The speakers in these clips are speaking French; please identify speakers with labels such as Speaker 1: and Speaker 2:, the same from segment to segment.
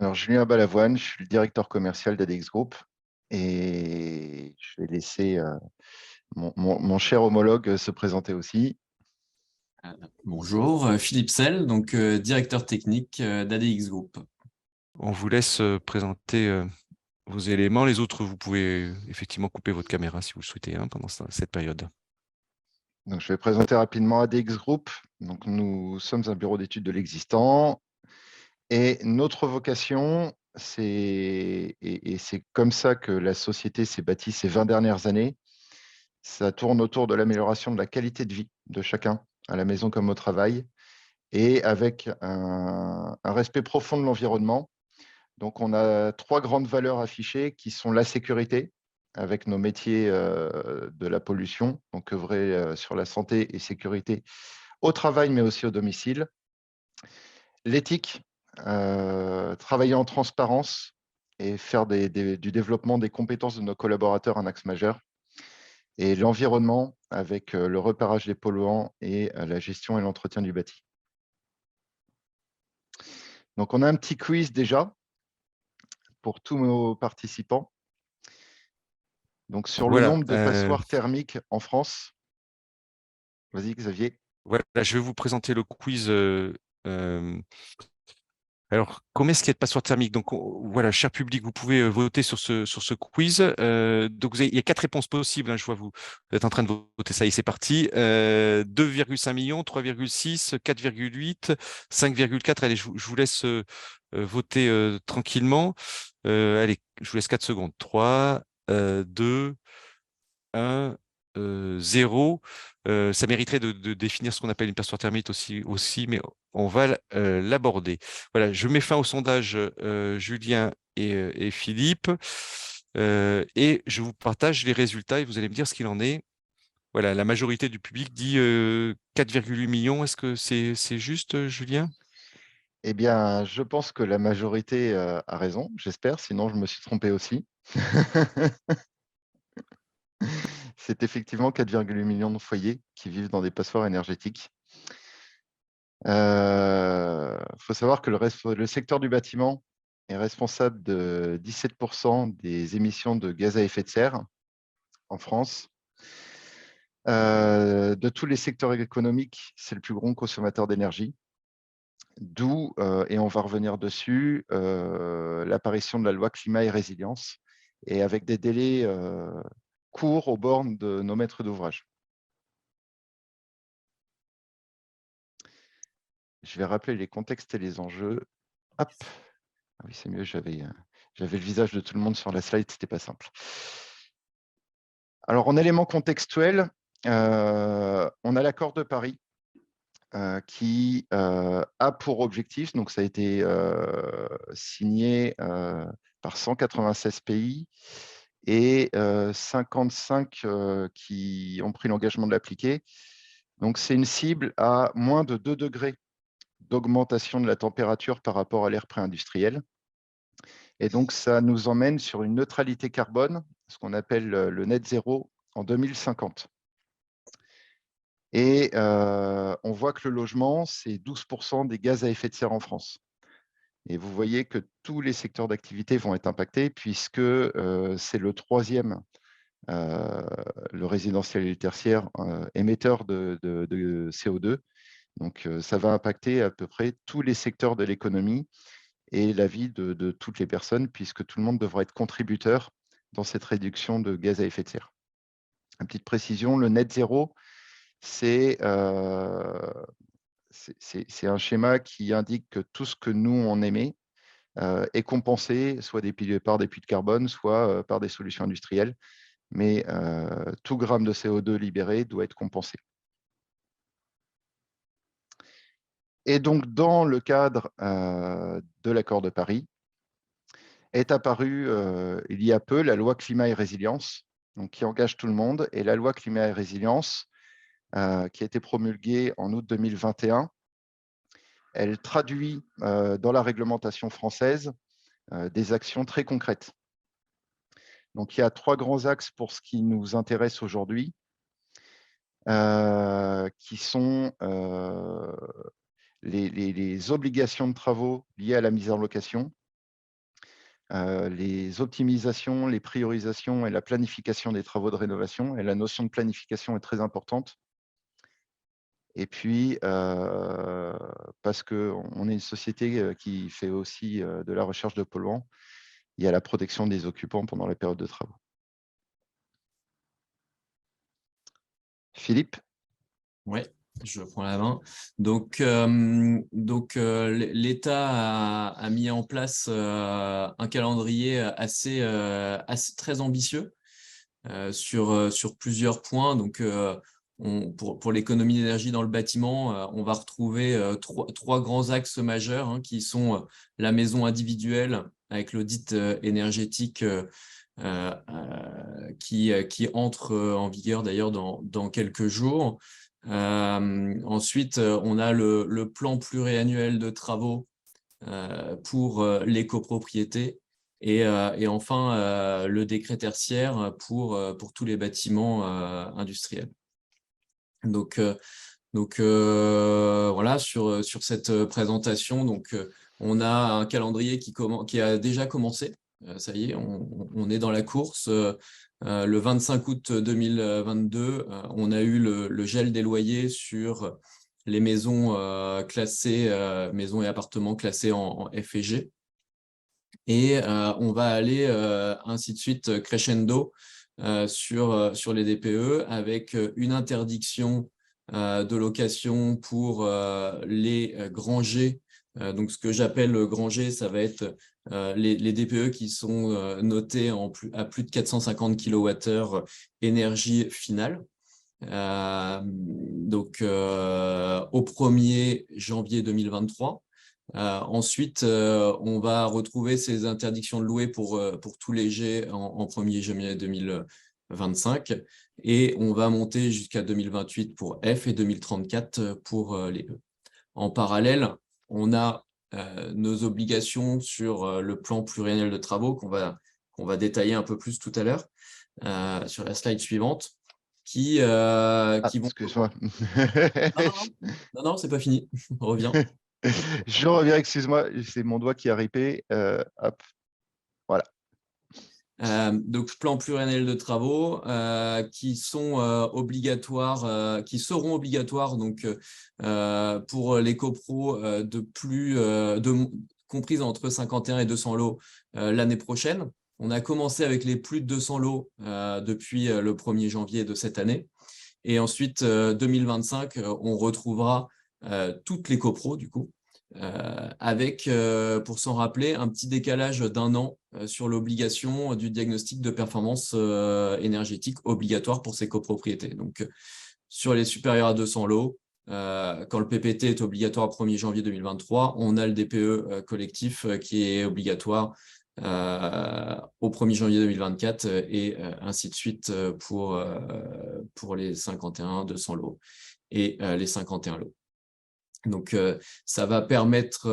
Speaker 1: Alors, Julien Balavoine, je suis le directeur commercial d'ADX Group et je vais laisser mon cher homologue se présenter aussi.
Speaker 2: Bonjour, Philippe Sell, donc directeur technique d'ADX Group.
Speaker 3: On vous laisse présenter vos éléments. Les autres, vous pouvez effectivement couper votre caméra si vous le souhaitez pendant cette période.
Speaker 1: Donc, je vais présenter rapidement ADX Group. Donc, nous sommes un bureau d'études de l'existant et notre vocation, et c'est comme ça que la société s'est bâtie ces 20 dernières années, ça tourne autour de l'amélioration de la qualité de vie de chacun, à la maison comme au travail, et avec un respect profond de l'environnement. Donc, on a 3 grandes valeurs affichées qui sont la sécurité, avec nos métiers de la pollution, donc œuvrer sur la santé et sécurité au travail, mais aussi au domicile. L'éthique, travailler en transparence et faire du développement des compétences de nos collaborateurs un axe majeur. Et l'environnement, avec le repérage des polluants et la gestion et l'entretien du bâti. Donc, on a un petit quiz déjà pour tous nos participants. Donc, sur le
Speaker 3: Voilà,
Speaker 1: nombre de passoires thermiques en France. Vas-y, Xavier.
Speaker 3: voilà, je vais vous présenter le quiz. Alors, combien est-ce qu'il y a de passoires thermiques? Donc, voilà, cher public, vous pouvez voter sur ce quiz. Donc, il y a 4 réponses possibles. Je vois vous êtes en train de voter. Ça y est, c'est parti. 2,5 millions, 3,6, 4,8, 5,4. Allez, je vous laisse voter tranquillement. Allez, je vous laisse 4 secondes. 3, 2, 1, 0. Ça mériterait de définir ce qu'on appelle une passoire thermique aussi, mais on va l'aborder. Voilà, je mets fin au sondage, Julien et Philippe, et je vous partage les résultats et vous allez me dire ce qu'il en est. Voilà, la majorité du public dit 4,8 millions. Est-ce que c'est juste, Julien?
Speaker 1: Eh bien, je pense que la majorité a raison, j'espère, sinon je me suis trompé aussi. C'est effectivement 4,8 millions de foyers qui vivent dans des passoires énergétiques. Il faut savoir que le secteur du bâtiment est responsable de 17% des émissions de gaz à effet de serre en France. De tous les secteurs économiques, c'est le plus grand consommateur d'énergie. D'où, et on va revenir dessus, l'apparition de la loi climat et résilience, et avec des délais courts aux bornes de nos maîtres d'ouvrage. Je vais rappeler les contextes et les enjeux. Hop. Ah oui, c'est mieux, j'avais le visage de tout le monde sur la slide, c'était pas simple. Alors, en élément contextuel, on a l'accord de Paris qui a pour objectif, donc ça a été signé par 196 pays et 55 qui ont pris l'engagement de l'appliquer. Donc, c'est une cible à moins de 2 degrés d'augmentation de la température par rapport à l'ère pré-industrielle. Et donc, ça nous emmène sur une neutralité carbone, ce qu'on appelle le net zéro, en 2050. Et on voit que le logement, c'est 12% des gaz à effet de serre en France. Et vous voyez que tous les secteurs d'activité vont être impactés puisque c'est le troisième, le résidentiel et le tertiaire, émetteur de CO2. Donc, ça va impacter à peu près tous les secteurs de l'économie et la vie de toutes les personnes, puisque tout le monde devra être contributeur dans cette réduction de gaz à effet de serre. Une petite précision, le net zéro, c'est un schéma qui indique que tout ce que nous, on émet est compensé, soit par des puits de carbone, soit par des solutions industrielles. Mais tout gramme de CO2 libéré doit être compensé. Et donc, dans le cadre de l'accord de Paris, est apparue il y a peu la loi climat et résilience, donc qui engage tout le monde. Et la loi climat et résilience, qui a été promulguée en août 2021, elle traduit dans la réglementation française des actions très concrètes. Donc, il y a 3 grands axes pour ce qui nous intéresse aujourd'hui, qui sont les obligations de travaux liées à la mise en location, les optimisations, les priorisations et la planification des travaux de rénovation. Et la notion de planification est très importante. Et puis, parce qu'on est une société qui fait aussi de la recherche de polluants, il y a la protection des occupants pendant la période de travaux. Philippe?
Speaker 2: Oui, je prends la main. Donc l'État a mis en place un calendrier assez très ambitieux sur plusieurs points. Donc, pour l'économie d'énergie dans le bâtiment, on va retrouver trois grands axes majeurs hein, qui sont la maison individuelle avec l'audit énergétique qui entre en vigueur d'ailleurs dans quelques jours. Ensuite, on a le plan pluriannuel de travaux pour les copropriétés et enfin le décret tertiaire pour tous les bâtiments industriels. Donc voilà, sur cette présentation, on a un calendrier qui a déjà commencé. Ça y est, on est dans la course. Le 25 août 2022, on a eu le gel des loyers sur les maisons classées, maisons et appartements classés en F et G. Et on va aller ainsi de suite crescendo sur les DPE avec une interdiction de location pour les grangers. Donc, ce que j'appelle le granger, ça va être les DPE qui sont notés à plus de 450 kWh énergie finale. Donc, au 1er janvier 2023. Ensuite, on va retrouver ces interdictions de louer pour tous les G en 1er janvier 2025 et on va monter jusqu'à 2028 pour F et 2034 pour les E. En parallèle, on a nos obligations sur le plan pluriannuel de travaux qu'on va détailler un peu plus tout à l'heure sur la slide suivante qui vont…
Speaker 1: Excuse-moi.
Speaker 2: Non, c'est pas fini. Reviens.
Speaker 1: Je reviens, excuse-moi, c'est mon doigt qui a ripé. Hop, voilà.
Speaker 2: Donc, plan pluriannuel de travaux qui sont obligatoires, qui seront obligatoires donc, pour les copros comprises entre 51 et 200 lots l'année prochaine. On a commencé avec les plus de 200 lots depuis le 1er janvier de cette année. Et ensuite, 2025, on retrouvera toutes les copros, du coup, avec, pour s'en rappeler, un petit décalage d'1 an sur l'obligation du diagnostic de performance énergétique obligatoire pour ces copropriétés. Donc, sur les supérieurs à 200 lots, quand le PPT est obligatoire au 1er janvier 2023, on a le DPE collectif qui est obligatoire au 1er janvier 2024 et ainsi de suite pour les 51, 200 lots et les 51 lots. Donc, ça va permettre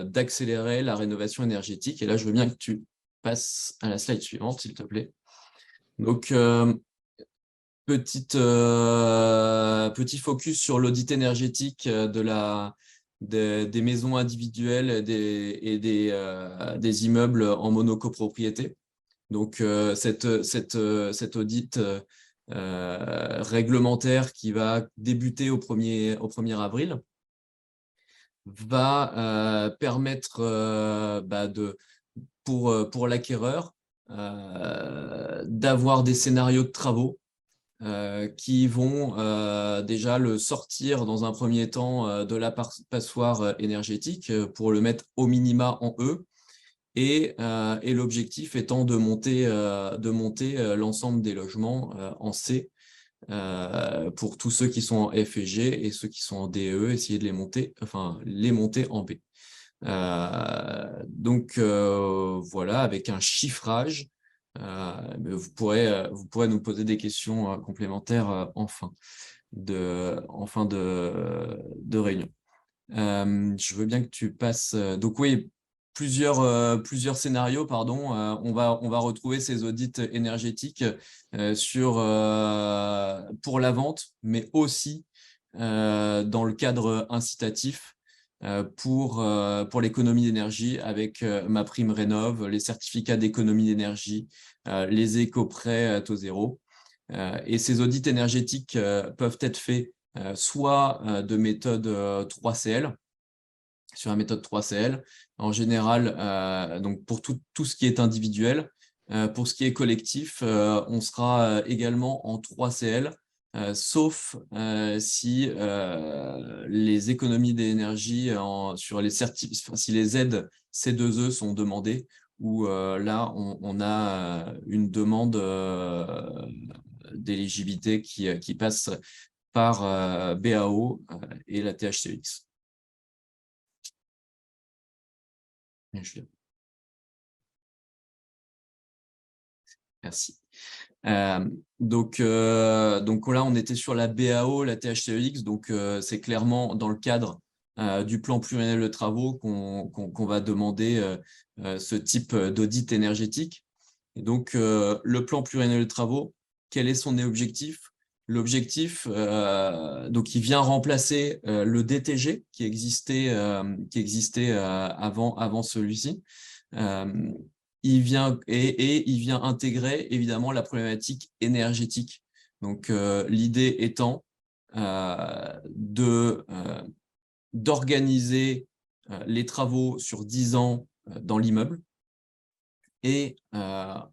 Speaker 2: d'accélérer la rénovation énergétique. Et là, je veux bien que tu passes à la slide suivante, s'il te plaît. Donc, petit focus sur l'audit énergétique des maisons individuelles et des immeubles en monocopropriété. Donc, cet audit réglementaire qui va débuter au 1er avril va permettre pour l'acquéreur d'avoir des scénarios de travaux qui vont déjà le sortir dans un premier temps de la passoire énergétique pour le mettre au minima en E. Et l'objectif étant de monter l'ensemble des logements en C pour tous ceux qui sont en F et G et ceux qui sont en DE, essayer de les monter en B. Donc voilà, avec un chiffrage, vous pourrez nous poser des questions complémentaires en fin de réunion. Je veux bien que tu passes. Donc oui, plusieurs scénarios, pardon. On va retrouver ces audits énergétiques pour la vente, mais aussi dans le cadre incitatif pour l'économie d'énergie avec MaPrimeRénov', les certificats d'économie d'énergie, les éco-prêts à taux zéro. Et ces audits énergétiques peuvent être faits soit de méthode 3CL, sur la méthode 3CL, en général, donc pour tout ce qui est individuel. Pour ce qui est collectif, on sera également en 3CL, sauf si les économies d'énergie sur les si les aides C2E sont demandées, où là, on a une demande d'éligibilité qui passe par BAO et la THCX. Merci. Donc là, on était sur la BAO, la THCEX, donc c'est clairement dans le cadre du plan pluriannuel de travaux qu'on va demander ce type d'audit énergétique. Et donc, le plan pluriannuel de travaux, quel est son objectif? L'objectif, donc, il vient remplacer le DTG qui existait avant celui-ci. Il vient intégrer évidemment la problématique énergétique. Donc, l'idée étant d'organiser les travaux sur 10 ans dans l'immeuble. Et en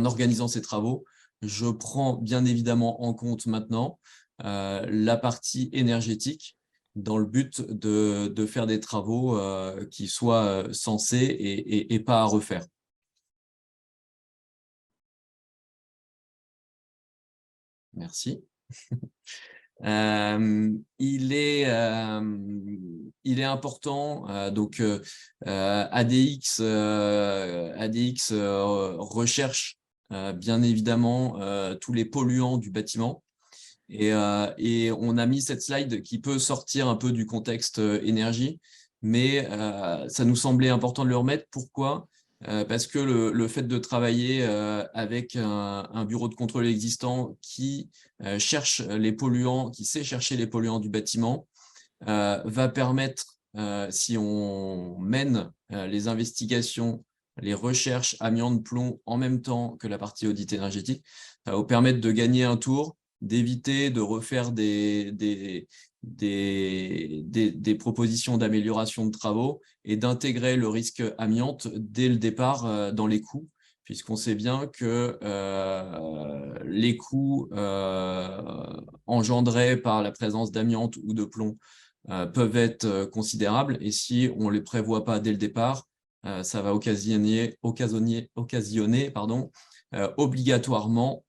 Speaker 2: organisant ces travaux, je prends bien évidemment en compte maintenant la partie énergétique dans le but de faire des travaux qui soient sensés et pas à refaire. Merci. Il est important, donc ADX recherche bien évidemment tous les polluants du bâtiment. Et on a mis cette slide qui peut sortir un peu du contexte énergie, mais ça nous semblait important de le remettre. Pourquoi ? Parce que le fait de travailler avec un bureau de contrôle existant qui cherche les polluants, qui sait chercher les polluants du bâtiment, va permettre, si on mène les investigations, les recherches amiante plomb en même temps que la partie audit énergétique, ça va vous permettre de gagner un tour, d'éviter de refaire des propositions d'amélioration de travaux et d'intégrer le risque amiante dès le départ dans les coûts, puisqu'on sait bien que les coûts engendrés par la présence d'amiante ou de plomb peuvent être considérables, et si on ne les prévoit pas dès le départ, ça va occasionner obligatoirement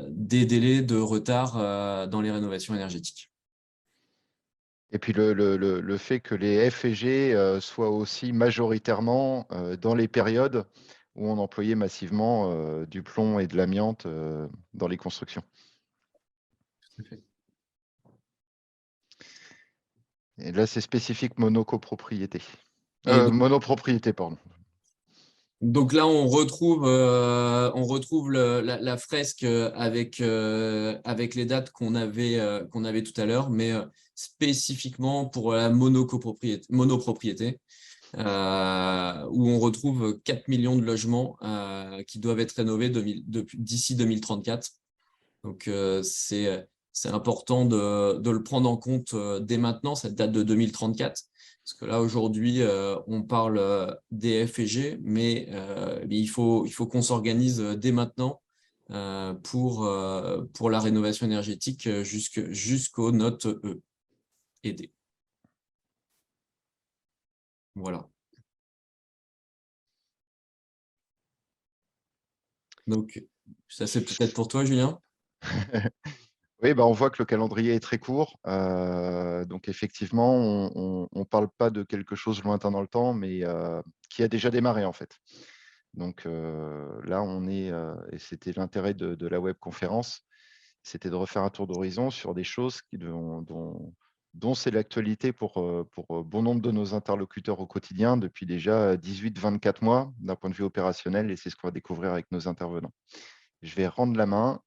Speaker 2: des délais de retard dans les rénovations énergétiques.
Speaker 1: Et puis le fait que les F et G soient aussi majoritairement dans les périodes où on employait massivement du plomb et de l'amiante dans les constructions.
Speaker 2: Tout à fait.
Speaker 1: Et là, c'est spécifique monocopropriété.
Speaker 2: Donc,
Speaker 1: Monopropriété, pardon.
Speaker 2: Donc là, on retrouve la fresque avec les dates qu'on avait tout à l'heure, mais spécifiquement pour la monopropriété, où on retrouve 4 millions de logements qui doivent être rénovés d'ici 2034. Donc, c'est important de le prendre en compte dès maintenant, cette date de 2034. Parce que là, aujourd'hui, on parle des F et G, mais il faut qu'on s'organise dès maintenant pour la rénovation énergétique jusqu'aux notes E et D. Voilà. Donc, ça c'est peut-être pour toi, Julien.
Speaker 1: Oui, on voit que le calendrier est très court. Donc, effectivement, on ne parle pas de quelque chose lointain dans le temps, mais qui a déjà démarré, en fait. Donc, là, on est, et c'était l'intérêt de la webconférence, c'était de refaire un tour d'horizon sur des choses dont c'est l'actualité pour bon nombre de nos interlocuteurs au quotidien depuis déjà 18-24 mois d'un point de vue opérationnel, et c'est ce qu'on va découvrir avec nos intervenants. Je vais rendre la main